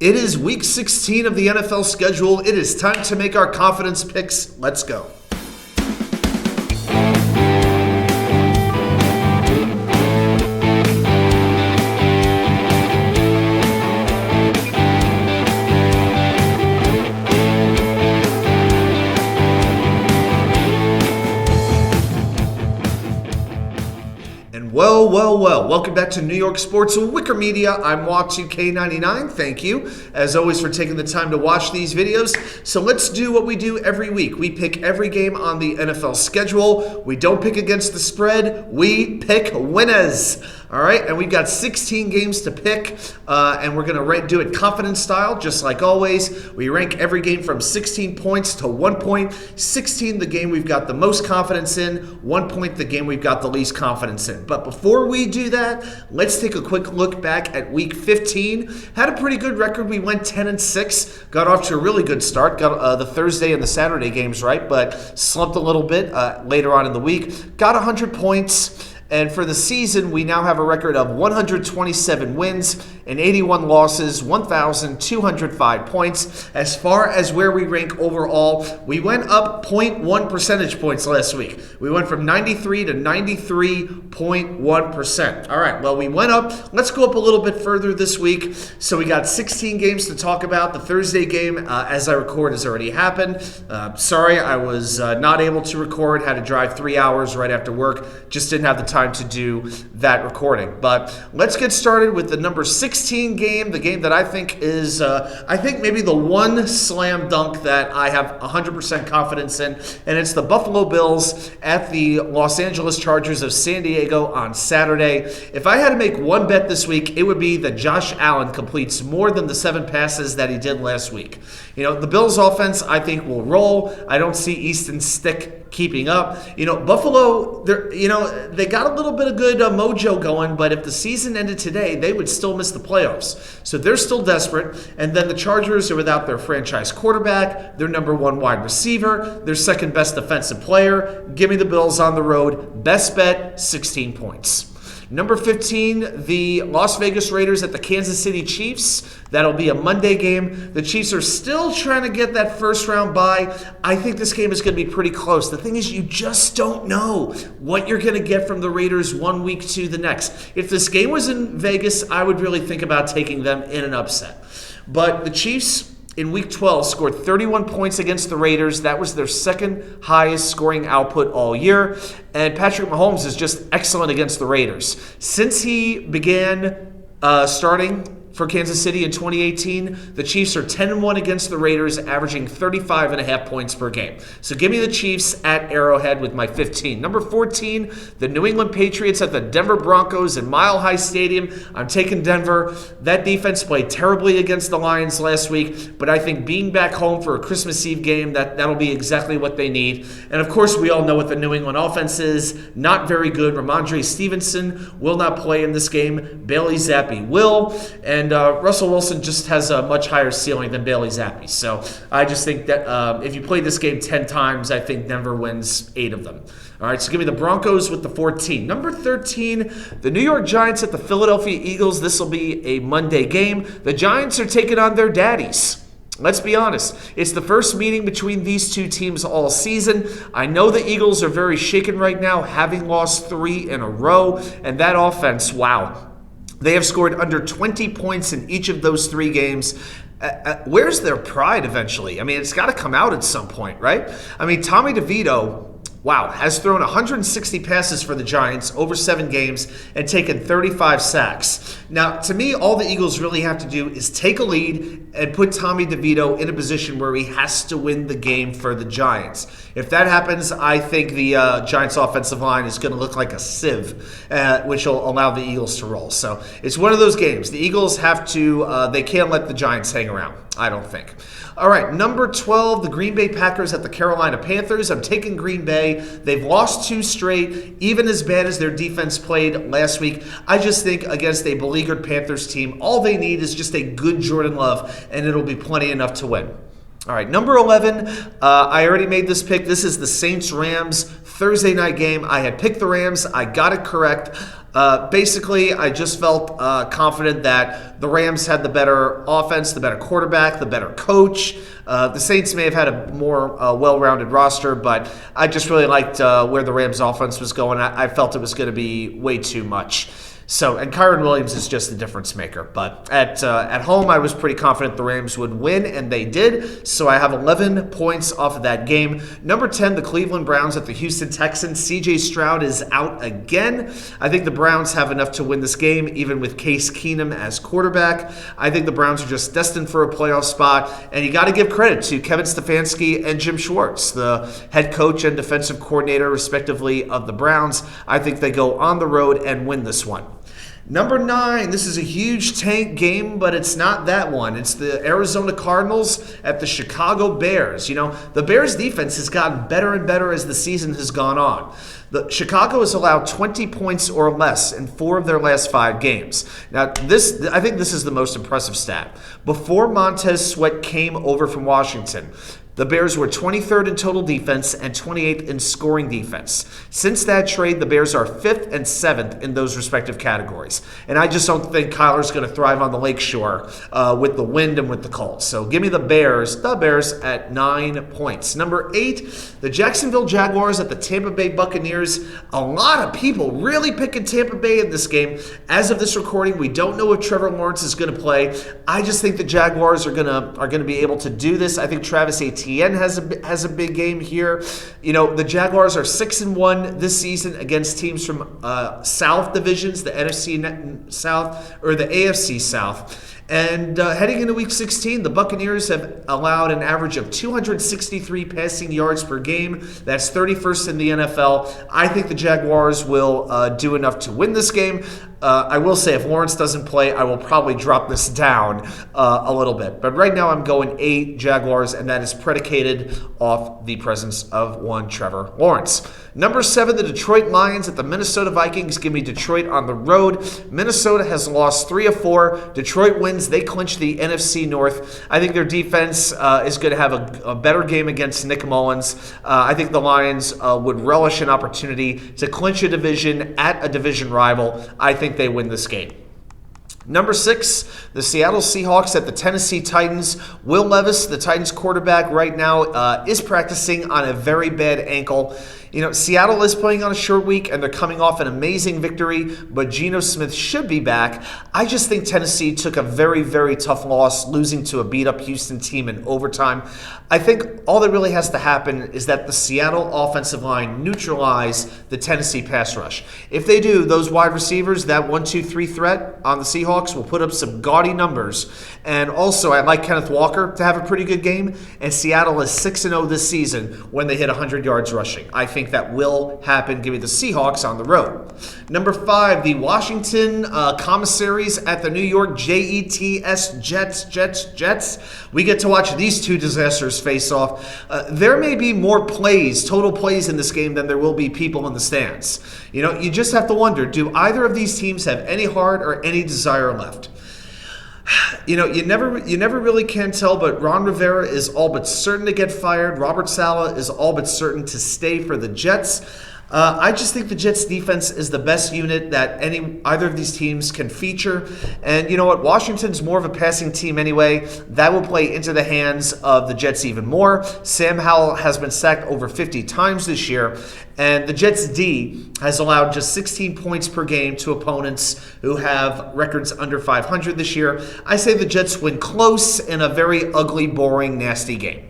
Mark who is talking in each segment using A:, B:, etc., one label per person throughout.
A: It is week 16 of the NFL schedule. It is time to make our confidence picks. Let's go. Well. Welcome back to New York Sports WickerMedia. I'm WalkTK99. Thank you, as always, for taking the time to watch these videos. So let's do what we do every week. We pick every game on the NFL schedule. We don't pick against the spread. We pick winners. All right, and we've got 16 games to pick, and we're going to do it confidence style, just like always. We rank every game from 16 points to 1 point. 16, the game we've got the most confidence in. 1 point, the game we've got the least confidence in. But before we do that, let's take a quick look back at week 15. Had a pretty good record. We went 10-6. Got off to a really good start. Got the Thursday and the Saturday games right, but slumped a little bit later on in the week. Got 100 points. And for the season, we now have a record of 127 wins and 81 losses, 1,205 points. As far as where we rank overall, we went up 0.1 percentage points last week. We went from 93 to 93.1%. All right, well, we went up. Let's go up a little bit further this week. So we got 16 games to talk about. The Thursday game, as I record, has already happened. Sorry, I was not able to record. Had to drive 3 hours right after work. Just didn't have the time to do that recording. But let's get started with the number 16 game, the game that I think is, maybe the one slam dunk that I have 100% confidence in, and it's the Buffalo Bills at the Los Angeles Chargers of San Diego on Saturday. If I had to make one bet this week, it would be that Josh Allen completes more than the 7 passes that he did last week. You know, the Bills offense, I think, will roll. I don't see Easton Stick keeping up. You know, Buffalo, they got a little bit of good mojo going, but if the season ended today, they would still miss the playoffs. So they're still desperate. And then the Chargers are without their franchise quarterback, their number 1 wide receiver, their second best defensive player. Give me the Bills on the road. Best bet, 16 points. Number 15, the Las Vegas Raiders at the Kansas City Chiefs. That'll be a Monday game. The Chiefs are still trying to get that first round bye. I think this game is going to be pretty close. The thing is, you just don't know what you're going to get from the Raiders 1 week to the next. If this game was in Vegas, I would really think about taking them in an upset. But the Chiefs in Week 12 scored 31 points against the Raiders. That was their second highest scoring output all year. And Patrick Mahomes is just excellent against the Raiders. Since he began starting for Kansas City in 2018, the Chiefs are 10-1 against the Raiders, averaging 35.5 points per game. So give me the Chiefs at Arrowhead with my 15. Number 14, the New England Patriots at the Denver Broncos in Mile High Stadium. I'm taking Denver. That defense played terribly against the Lions last week, but I think being back home for a Christmas Eve game, that'll be exactly what they need. And of course, we all know what the New England offense is. Not very good. Ramondre Stevenson will not play in this game. Bailey Zappi will. And Russell Wilson just has a much higher ceiling than Bailey Zappi. So I just think that if you play this game 10 times, I think Denver wins 8 of them. All right, so give me the Broncos with the 14. Number 13, the New York Giants at the Philadelphia Eagles. This will be a Monday game. The Giants are taking on their daddies. Let's be honest. It's the first meeting between these two teams all season. I know the Eagles are very shaken right now, having lost 3 in a row. And that offense, wow. They have scored under 20 points in each of those 3 games. Where's their pride eventually? I mean, it's got to come out at some point, right? I mean, Tommy DeVito, wow, has thrown 160 passes for the Giants over 7 games and taken 35 sacks. Now, to me, all the Eagles really have to do is take a lead and put Tommy DeVito in a position where he has to win the game for the Giants. If that happens, I think the Giants' offensive line is going to look like a sieve, which will allow the Eagles to roll. So it's one of those games. The Eagles have to, they can't let the Giants hang around, I don't think. All right, number 12, the Green Bay Packers at the Carolina Panthers. I'm taking Green Bay. They've lost 2 straight, even as bad as their defense played last week. I just think against a beleaguered Panthers team, all they need is just a good Jordan Love, and it'll be plenty enough to win. All right, number 11, I already made this pick. This is the Saints-Rams Thursday night game. I had picked the Rams. I got it correct. Basically, I just felt confident that the Rams had the better offense, the better quarterback, the better coach. The Saints may have had a more well-rounded roster, but I just really liked where the Rams' offense was going. I felt it was going to be way too much. So, and Kyron Williams is just the difference maker. But at home, I was pretty confident the Rams would win, and they did. So I have 11 points off of that game. Number 10, the Cleveland Browns at the Houston Texans. C.J. Stroud is out again. I think the Browns have enough to win this game, even with Case Keenum as quarterback. I think the Browns are just destined for a playoff spot. And you got to give credit to Kevin Stefanski and Jim Schwartz, the head coach and defensive coordinator, respectively, of the Browns. I think they go on the road and win this one. Number 9, this is a huge tank game, but it's not that one. It's the Arizona Cardinals at the Chicago Bears. You know, the Bears defense has gotten better and better as the season has gone on. Chicago has allowed 20 points or less in 4 of their last 5 games. Now, I think this is the most impressive stat. Before Montez Sweat came over from Washington, the Bears were 23rd in total defense and 28th in scoring defense. Since that trade, the Bears are 5th and 7th in those respective categories. And I just don't think Kyler's going to thrive on the lakeshore with the wind and with the cold. So give me the Bears at 9 points. Number 8, the Jacksonville Jaguars at the Tampa Bay Buccaneers. A lot of people really picking Tampa Bay in this game. As of this recording, we don't know if Trevor Lawrence is going to play. I just think the Jaguars are going to be able to do this. I think Travis Etienne has a big game here. You know, the Jaguars are 6-1 this season against teams from South divisions, the NFC South or the AFC South. And heading into Week 16, the Buccaneers have allowed an average of 263 passing yards per game. That's 31st in the NFL. I think the Jaguars will do enough to win this game. I will say if Lawrence doesn't play, I will probably drop this down a little bit. But right now I'm going 8 Jaguars, and that is predicated off the presence of one Trevor Lawrence. Number 7, the Detroit Lions at the Minnesota Vikings. Give me Detroit on the road. Minnesota has lost 3 of 4. Detroit wins. They clinch the NFC North. I think their defense is going to have a better game against Nick Mullins. I think the Lions would relish an opportunity to clinch a division at a division rival. I think they win this game. Number 6, the Seattle Seahawks at the Tennessee Titans. Will Levis, the Titans quarterback right now, is practicing on a very bad ankle. You know, Seattle is playing on a short week, and they're coming off an amazing victory, but Geno Smith should be back. I just think Tennessee took a very, very tough loss, losing to a beat-up Houston team in overtime. I think all that really has to happen is that the Seattle offensive line neutralize the Tennessee pass rush. If they do, those wide receivers, that 1-2-3 threat on the Seahawks will put up some gaudy numbers. And also, I like Kenneth Walker to have a pretty good game, and Seattle is 6-0 this season when they hit 100 yards rushing. I think that will happen. Give me the Seahawks on the road. Number 5, the Washington Commissaries at the New York Jets. We get to watch these two disasters face off. There may be more total plays in this game than there will be people in the stands. You know, you just have to wonder, do either of these teams have any heart or any desire left? You know, you never really can tell, but Ron Rivera is all but certain to get fired. Robert Saleh is all but certain to stay for the Jets. I just think the Jets defense is the best unit that either of these teams can feature. And you know what? Washington's more of a passing team anyway. That will play into the hands of the Jets even more. Sam Howell has been sacked over 50 times this year. And the Jets' D has allowed just 16 points per game to opponents who have records under 500 this year. I say the Jets win close in a very ugly, boring, nasty game.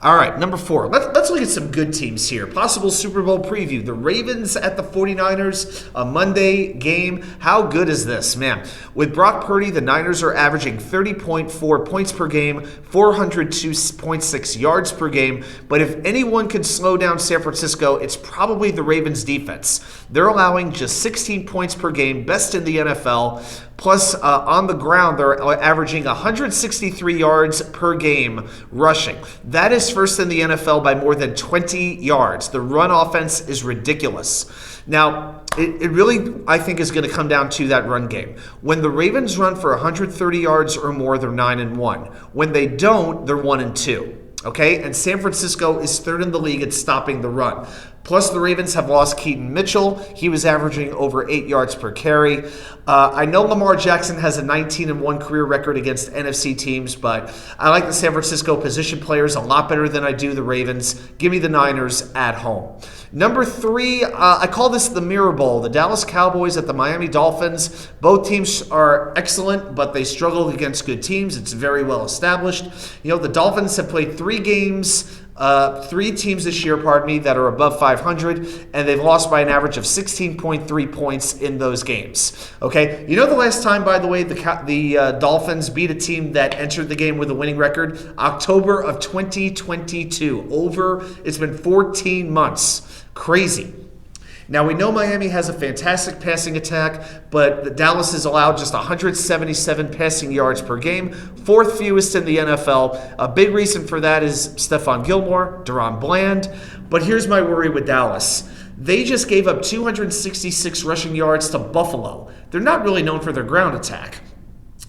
A: All right, number 4. Let's look at some good teams here. Possible Super Bowl preview. The Ravens at the 49ers, a Monday game. How good is this, man? With Brock Purdy, the Niners are averaging 30.4 points per game, 402.6 yards per game. But if anyone can slow down San Francisco, it's probably the Ravens defense. They're allowing just 16 points per game, best in the NFL. Plus, on the ground, they're averaging 163 yards per game rushing. That is first in the NFL by more than 20 yards. The run offense is ridiculous. Now, it really, I think, is going to come down to that run game. When the Ravens run for 130 yards or more, they're 9-1. When they don't, they're 1-2. Okay, and San Francisco is 3rd in the league at stopping the run. Plus, the Ravens have lost Keaton Mitchell. He was averaging over 8 yards per carry. I know Lamar Jackson has a 19-1 career record against NFC teams, but I like the San Francisco position players a lot better than I do the Ravens. Give me the Niners at home. Number 3, I call this the Mirror Bowl. The Dallas Cowboys at the Miami Dolphins. Both teams are excellent, but they struggle against good teams. It's very well established. The Dolphins have played 3 games, 3 teams this year, that are above 500, and they've lost by an average of 16.3 points in those games. Okay, the last time, by the way, the Dolphins beat a team that entered the game with a winning record? October of 2022. It's been 14 months. Crazy. Now, we know Miami has a fantastic passing attack, but Dallas has allowed just 177 passing yards per game, 4th fewest in the NFL. A big reason for that is Stephon Gilmore, Deron Bland. But here's my worry with Dallas. They just gave up 266 rushing yards to Buffalo. They're not really known for their ground attack.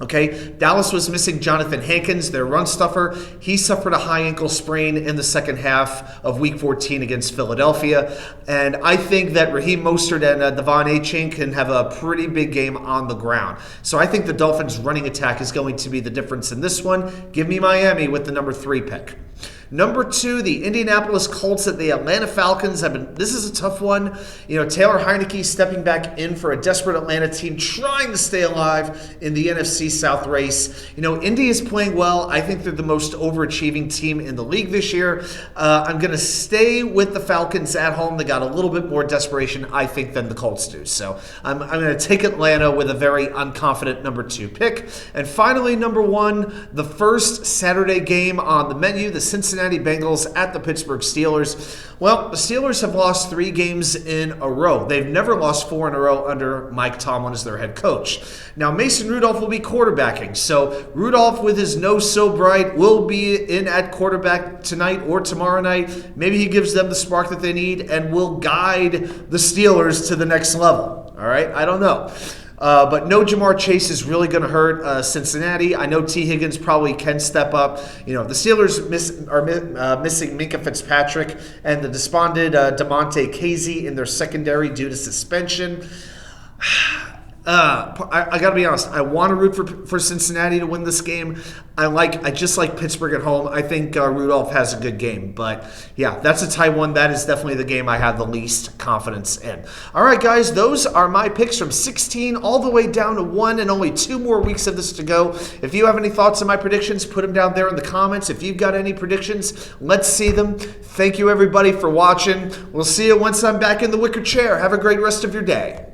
A: Okay, Dallas was missing Jonathan Hankins, their run stuffer. He suffered a high ankle sprain in the second half of Week 14 against Philadelphia. And I think that Raheem Mostert and Devon Achane can have a pretty big game on the ground. So I think the Dolphins' running attack is going to be the difference in this one. Give me Miami with the number 3 pick. Number 2, the Indianapolis Colts at the Atlanta Falcons. This is a tough one. Taylor Heineke stepping back in for a desperate Atlanta team trying to stay alive in the NFC South race. Indy is playing well. I think they're the most overachieving team in the league this year. I'm going to stay with the Falcons at home. They got a little bit more desperation, I think, than the Colts do. So I'm going to take Atlanta with a very unconfident number 2 pick. And finally, number 1, the first Saturday game on the menu, the Cincinnati Bengals at the Pittsburgh Steelers. Well, the Steelers have lost 3 games in a row. They've never lost 4 in a row under Mike Tomlin as their head coach. Now, Mason Rudolph will be quarterbacking. So Rudolph, with his nose so bright, will be in at quarterback tonight or tomorrow night. Maybe he gives them the spark that they need and will guide the Steelers to the next level. All right? I don't know. But no Jamar Chase is really going to hurt Cincinnati. I know T. Higgins probably can step up. The Steelers are missing Minkah Fitzpatrick and the despondent DeMonte Casey in their secondary due to suspension. I got to be honest. I want to root for Cincinnati to win this game. I just like Pittsburgh at home. I think Rudolph has a good game. But yeah, that's a tie one. That is definitely the game I have the least confidence in. All right, guys, those are my picks from 16 all the way down to 1 and only 2 more weeks of this to go. If you have any thoughts on my predictions, put them down there in the comments. If you've got any predictions, let's see them. Thank you, everybody, for watching. We'll see you once I'm back in the wicker chair. Have a great rest of your day.